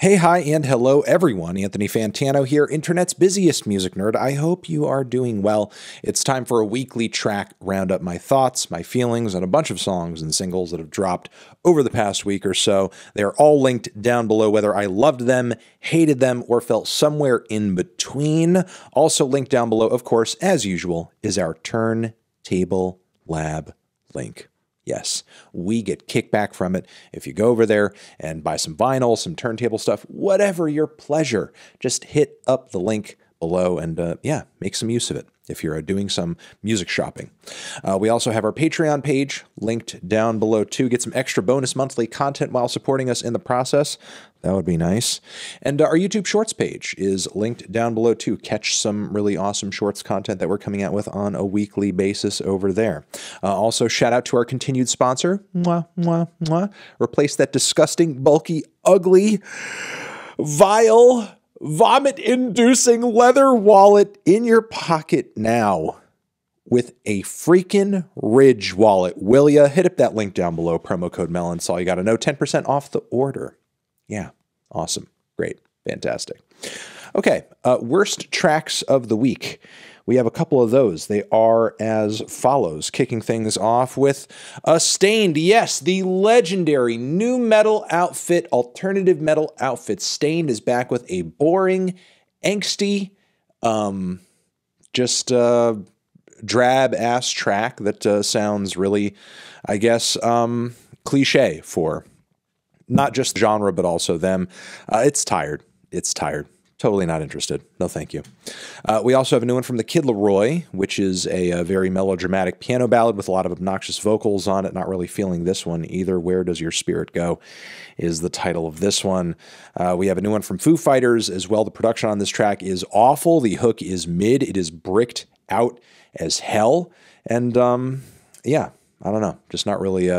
Hey, hi, and hello, everyone. Anthony Fantano here, internet's busiest music nerd. I hope you are doing well. It's time for a weekly track roundup, my thoughts, my feelings, and a bunch of songs and singles that have dropped over the past week or so. They are all linked down below, whether I loved them, hated them, or felt somewhere in between. Also linked down below, of course, as usual, is our Turntable Lab link. Yes, we get kickback from it. If you go over there and buy some vinyl, some turntable stuff, whatever your pleasure, just hit up the link below and yeah, make some use of it if you're doing some music shopping. We also have our Patreon page linked down below too. Get some extra bonus monthly content while supporting us in the process. That would be nice. And our YouTube Shorts page is linked down below too. Catch some really awesome Shorts content that we're coming out with on a weekly basis over there. Also, shout out to our continued sponsor. Mwah, mwah, mwah. Replace that disgusting, bulky, ugly, vile, vomit-inducing leather wallet in your pocket now with a freaking Ridge wallet. Will ya? Hit up that link down below. Promo code MELON. That's all you got to know. 10% off the order. Yeah, awesome. Great. Fantastic. Okay, worst tracks of the week. We have a couple of those. They are as follows. Kicking things off with Stained. Yes, the legendary new metal outfit, alternative metal outfit. Stained is back with a boring, angsty, just drab-ass track that sounds really, I guess, cliche for not just genre, but also them. It's tired. It's tired. Totally not interested. No, thank you. We also have a new one from the Kid LAROI, which is a very melodramatic piano ballad with a lot of obnoxious vocals on it. Not really feeling this one either. Where Does Your Spirit Go is the title of this one. We have a new one from Foo Fighters as well. The production on this track is awful. The hook is mid. It is bricked out as hell. And yeah, I don't know. Just not really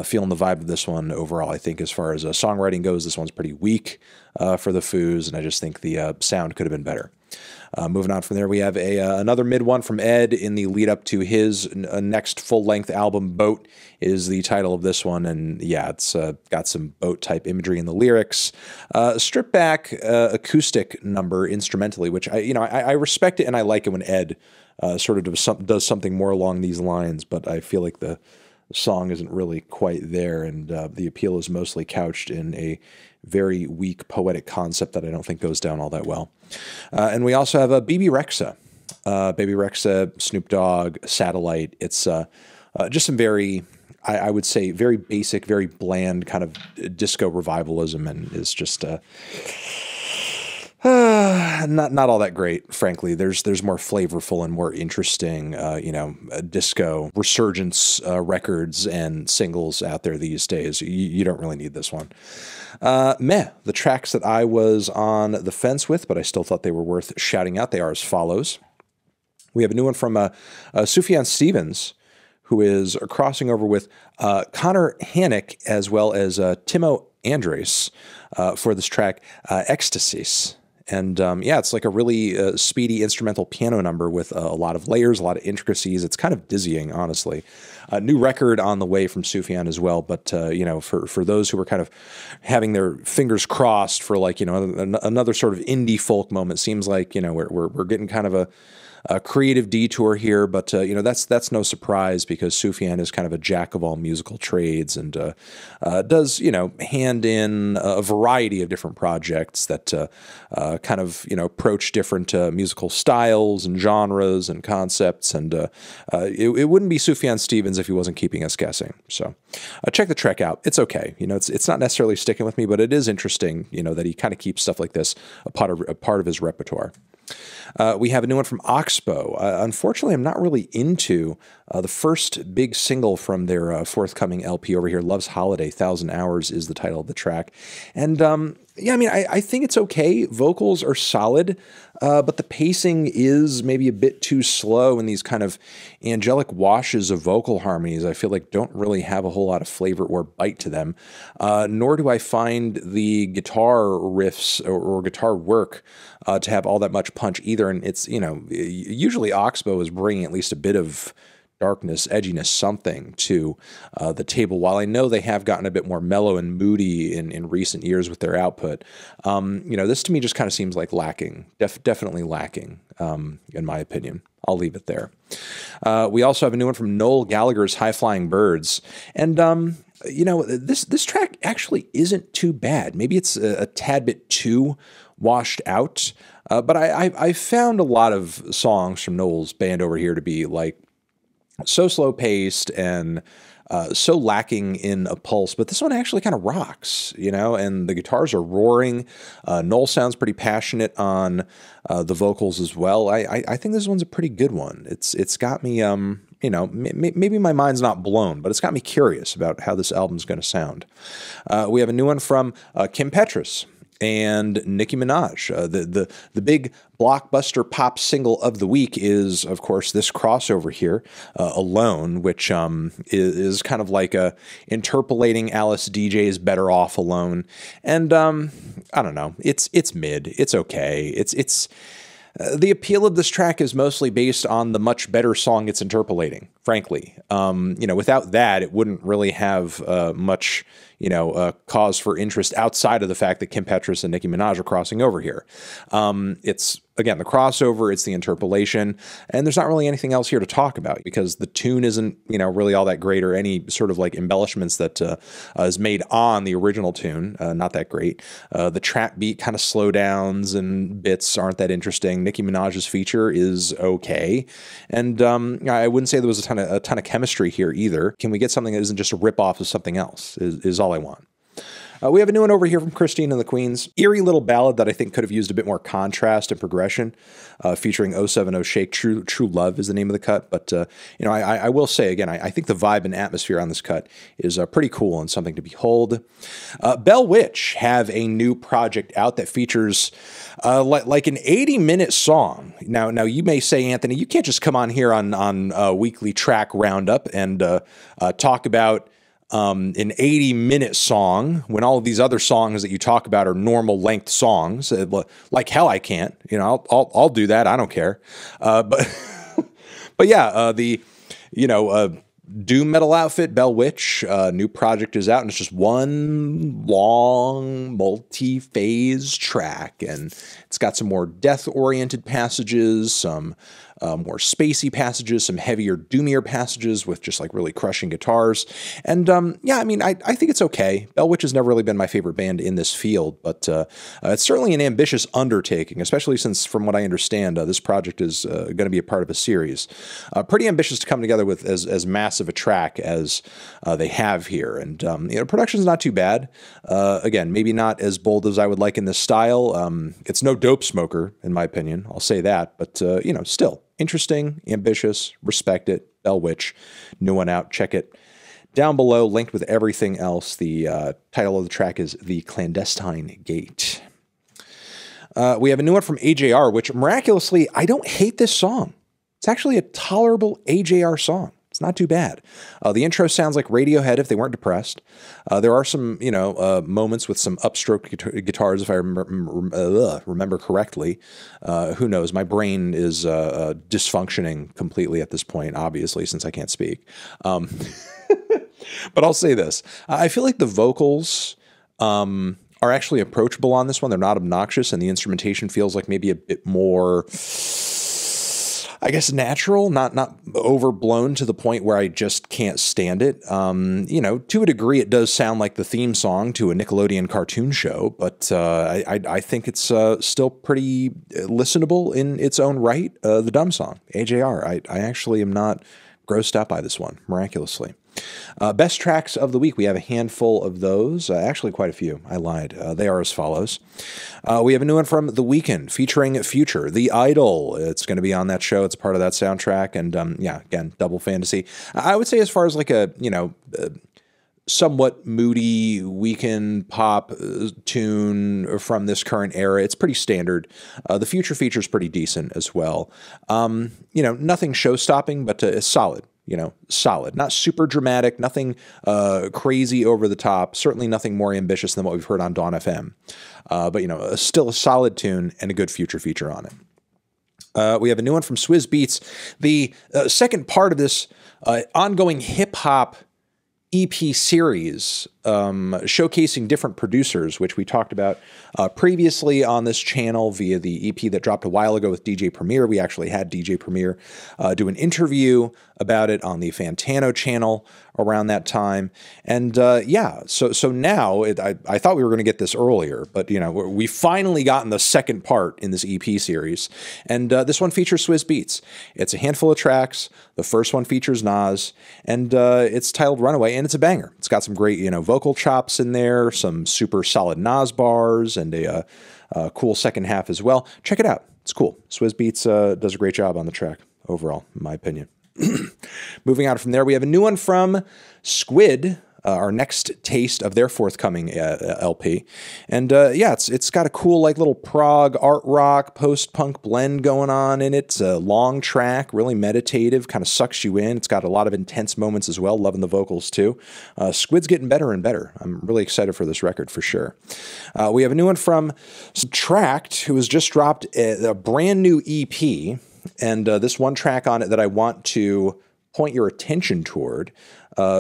feeling the vibe of this one overall. I think as far as songwriting goes, this one's pretty weak for the Foos, and I just think the sound could have been better. Moving on from there, we have another mid one from Ed in the lead up to his next full-length album, Boat, is the title of this one, and yeah, it's got some boat-type imagery in the lyrics. Stripped back acoustic number instrumentally, which I respect it, and I like it when Ed sort of does something more along these lines, but I feel like the song isn't really quite there, and the appeal is mostly couched in a very weak poetic concept that I don't think goes down all that well. And we also have a Bebe Rexha. Baby Rexha, Snoop Dogg, Satellite. It's just some very, I would say, very basic, very bland kind of disco revivalism, and is just not all that great, frankly. There's more flavorful and more interesting, disco resurgence records and singles out there these days. You don't really need this one. The tracks that I was on the fence with, but I still thought they were worth shouting out. They are as follows. We have a new one from Sufjan Stevens, who is crossing over with Conor Hanick as well as Timo Andres for this track, Ekstasis. And yeah, it's like a really speedy instrumental piano number with a lot of layers, a lot of intricacies. It's kind of dizzying, honestly. A new record on the way from Sufjan as well. But, for those who were kind of having their fingers crossed for like, another sort of indie folk moment, seems like, we're getting kind of a creative detour here, but that's no surprise because Sufjan is kind of a jack of all musical trades and does hand in a variety of different projects that kind of approach different musical styles and genres and concepts, and it wouldn't be Sufjan Stevens if he wasn't keeping us guessing. So check the track out. It's okay. It's not necessarily sticking with me, but it is interesting that he kind of keeps stuff like this a part of his repertoire. We have a new one from Oxbow. Unfortunately, I'm not really into the first big single from their forthcoming LP over here, Love's Holiday, 1,000 Hours is the title of the track. And yeah, I think it's okay. Vocals are solid, but the pacing is maybe a bit too slow, and these kind of angelic washes of vocal harmonies I feel like don't really have a whole lot of flavor or bite to them, nor do I find the guitar riffs or guitar work to have all that much punch either. And it's, usually Oxbow is bringing at least a bit of darkness, edginess, something to the table. While I know they have gotten a bit more mellow and moody in recent years with their output, this to me just kind of seems like lacking, definitely lacking, in my opinion. I'll leave it there. We also have a new one from Noel Gallagher's High Flying Birds. And, this track actually isn't too bad. Maybe it's a tad bit too washed out. But I found a lot of songs from Noel's band over here to be like so slow paced and so lacking in a pulse, but this one actually kind of rocks, and the guitars are roaring. Noel sounds pretty passionate on the vocals as well. I think this one's a pretty good one. It's got me, maybe my mind's not blown, but it's got me curious about how this album's going to sound. We have a new one from Petras and Nicki Minaj. The big blockbuster pop single of the week is, of course, this crossover here, Alone, which is kind of like interpolating Alice DJ's Better Off Alone. And I don't know, it's mid, it's okay. It's the appeal of this track is mostly based on the much better song it's interpolating, frankly. Without that, it wouldn't really have much cause for interest outside of the fact that Petras and Nicki Minaj are crossing over here. It's, again, the crossover, it's the interpolation, and there's not really anything else here to talk about because the tune isn't, really all that great or any sort of like embellishments that is made on the original tune. Not that great. The trap beat kind of slowdowns and bits aren't that interesting. Nicki Minaj's feature is okay. And I wouldn't say there was a ton of chemistry here either. Can we get something that isn't just a ripoff of something else is all I want. We have a new one over here from Christine and the Queens. Eerie little ballad that I think could have used a bit more contrast and progression, featuring 070 Shake. True Love is the name of the cut. But, I will say, again, I think the vibe and atmosphere on this cut is pretty cool and something to behold. Bell Witch have a new project out that features like an 80-minute song. Now, you may say, Anthony, you can't just come on here on Weekly Track Roundup and talk about an 80-minute song when all of these other songs that you talk about are normal length songs. Like hell I can't. I'll do that. I don't care. But yeah, the doom metal outfit, Bell Witch, new project is out, and it's just one long multi-phase track, and it's got some more death-oriented passages, some more spacey passages, some heavier, doomier passages with just like really crushing guitars. And I think it's okay. Bell Witch has never really been my favorite band in this field, but it's certainly an ambitious undertaking, especially since, from what I understand, this project is going to be a part of a series. Pretty ambitious to come together with as massive a track as they have here. And production's not too bad. Again, maybe not as bold as I would like in this style. It's no Dope Smoker, in my opinion. I'll say that, but still interesting, ambitious, respect it. Bell Witch, new one out. Check it down below, linked with everything else. The title of the track is The Clandestine Gate. We have a new one from AJR, which miraculously, I don't hate this song. It's actually a tolerable AJR song. It's not too bad. The intro sounds like Radiohead if they weren't depressed. There are some, moments with some upstroke guitars, if I remember correctly. Who knows? My brain is dysfunctioning completely at this point, obviously, since I can't speak. But I'll say this. I feel like the vocals are actually approachable on this one. They're not obnoxious, and the instrumentation feels like maybe a bit more, I guess, natural, not overblown to the point where I just can't stand it. To a degree, it does sound like the theme song to a Nickelodeon cartoon show, but I think it's still pretty listenable in its own right. The Dumb Song, AJR. I actually am not grossed out by this one, miraculously. Best tracks of the week. We have a handful of those. Actually, quite a few. I lied. They are as follows. We have a new one from The Weeknd featuring Future, The Idol. It's going to be on that show. It's part of that soundtrack. And again, double fantasy. I would say as far as like a, somewhat moody Weeknd pop tune from this current era, it's pretty standard. The Future feature is pretty decent as well. Nothing show-stopping, but it's solid. Solid, not super dramatic, nothing crazy over the top, certainly nothing more ambitious than what we've heard on Dawn FM. But still a solid tune and a good Future feature on it. We have a new one from Swizz Beatz. The second part of this ongoing hip hop EP series showcasing different producers, which we talked about previously on this channel via the EP that dropped a while ago with DJ Premier. We actually had DJ Premier do an interview about it on the Fantano channel around that time. And yeah, so now I thought we were going to get this earlier, but you know, we finally gotten the second part in this EP series. And this one features Swizz Beatz. It's a handful of tracks. The first one features Nas, and it's titled Runaway, and it's a banger. It's got some great, you know, vocal chops in there, some super solid Nas bars, and a cool second half as well. Check it out. It's cool. Swizz Beatz does a great job on the track overall, in my opinion. Moving on from there, we have a new one from Squid, our next taste of their forthcoming LP. And yeah, it's got a cool like little prog art rock post-punk blend going on in it. It's a long track, really meditative, kind of sucks you in. It's got a lot of intense moments as well, loving the vocals too. Squid's getting better and better. I'm really excited for this record for sure. We have a new one from Subtract, who has just dropped a brand new EP. And this one track on it that I want to point your attention toward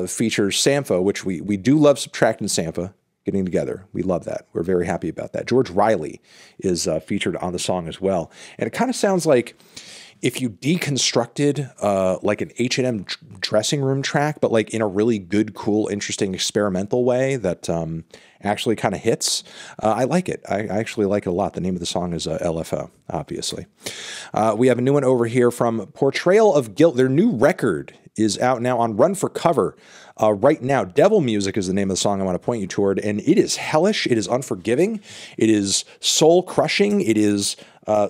features Sampha, which we do love Subtract and Sampha getting together. We love that. We're very happy about that. George Riley is featured on the song as well. And it kind of sounds like if you deconstructed like an H&M dressing room track, but like in a really good, cool, interesting, experimental way that actually kind of hits. I like it. I actually like it a lot. The name of the song is L.F.O, obviously. We have a new one over here from Portrayal of Guilt. Their new record is out now on Run for Cover. Right now, Devil Music is the name of the song I want to point you toward, and it is hellish, it is unforgiving, it is soul-crushing, it is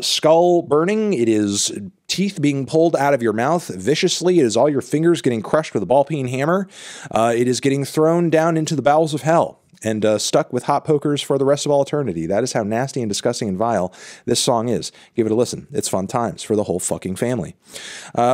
skull-burning, it is teeth being pulled out of your mouth viciously, it is all your fingers getting crushed with a ball-peen hammer, it is getting thrown down into the bowels of hell and stuck with hot pokers for the rest of all eternity. That is how nasty and disgusting and vile this song is. Give it a listen. It's fun times for the whole fucking family.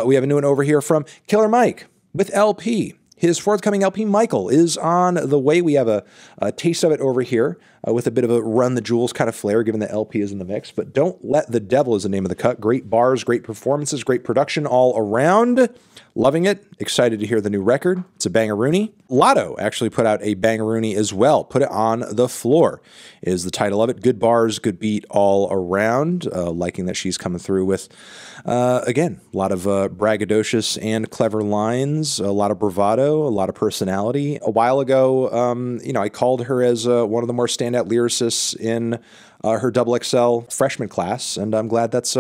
We have a new one over here from Killer Mike with LP. His forthcoming LP, Michael, is on the way. We have a taste of it over here with a bit of a Run the Jewels kind of flair, given that LP is in the mix. But Don't Let the Devil is the name of the cut. Great bars, great performances, great production all around. Loving it. Excited to hear the new record. It's a bangaroony. Latto actually put out a bangaroony as well. Put It on the Floor is the title of it. Good bars, good beat all around. Liking that she's coming through with, again, a lot of braggadocious and clever lines, a lot of bravado, a lot of personality. A while ago, you know, I called her as one of the more standout lyricists in her XXL freshman class, and I'm glad that's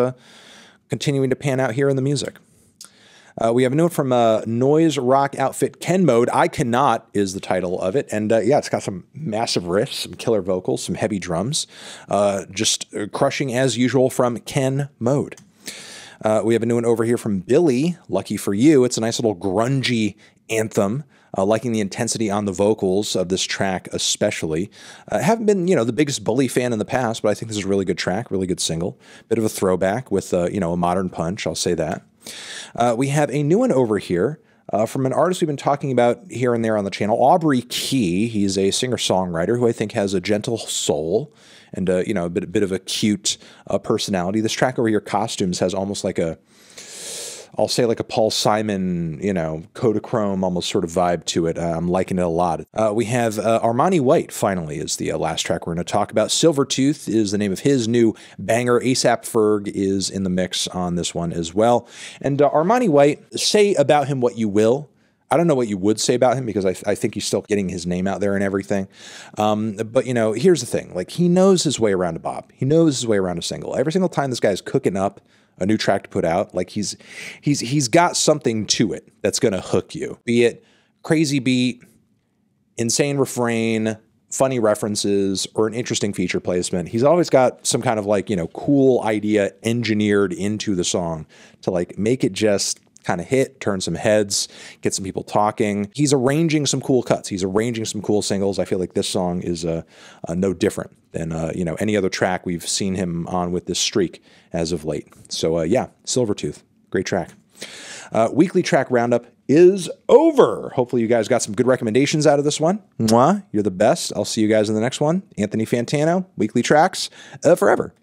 continuing to pan out here in the music. We have a note from noise rock outfit Ken Mode. I Cannot is the title of it. And yeah, it's got some massive riffs, some killer vocals, some heavy drums. Just crushing as usual from Ken Mode. We have a new one over here from Billy, Lucky for You. It's a nice little grungy anthem. Liking the intensity on the vocals of this track especially. Haven't been, you know, the biggest Bully fan in the past, but I think this is a really good track, really good single. Bit of a throwback with, you know, a modern punch, I'll say that. We have a new one over here from an artist we've been talking about here and there on the channel, Aubrey Key. He's a singer-songwriter who I think has a gentle soul and, you know, a bit of a cute personality. This track over here, Costumes, has almost like a, I'll say like a Paul Simon, you know, Kodachrome almost sort of vibe to it. I'm liking it a lot. We have Armani White, finally, is the last track we're going to talk about. Silvertooth is the name of his new banger. ASAP Ferg is in the mix on this one as well. And Armani White, say about him what you will. I don't know what you would say about him because I think he's still getting his name out there and everything. But, you know, here's the thing. Like, he knows his way around a bop. He knows his way around a single. Every single time this guy's cooking up a new track to put out, like he's got something to it that's going to hook you. Be it crazy beat, insane refrain, funny references, or an interesting feature placement. He's always got some kind of like, you know, cool idea engineered into the song to like make it just kind of hit, turn some heads, get some people talking. He's arranging some cool cuts. He's arranging some cool singles. I feel like this song is no different than you know, any other track we've seen him on with this streak as of late. So yeah, Silvertooth, great track. Weekly track roundup is over. Hopefully you guys got some good recommendations out of this one. Mwah, you're the best. I'll see you guys in the next one. Anthony Fantano, Weekly Tracks, forever.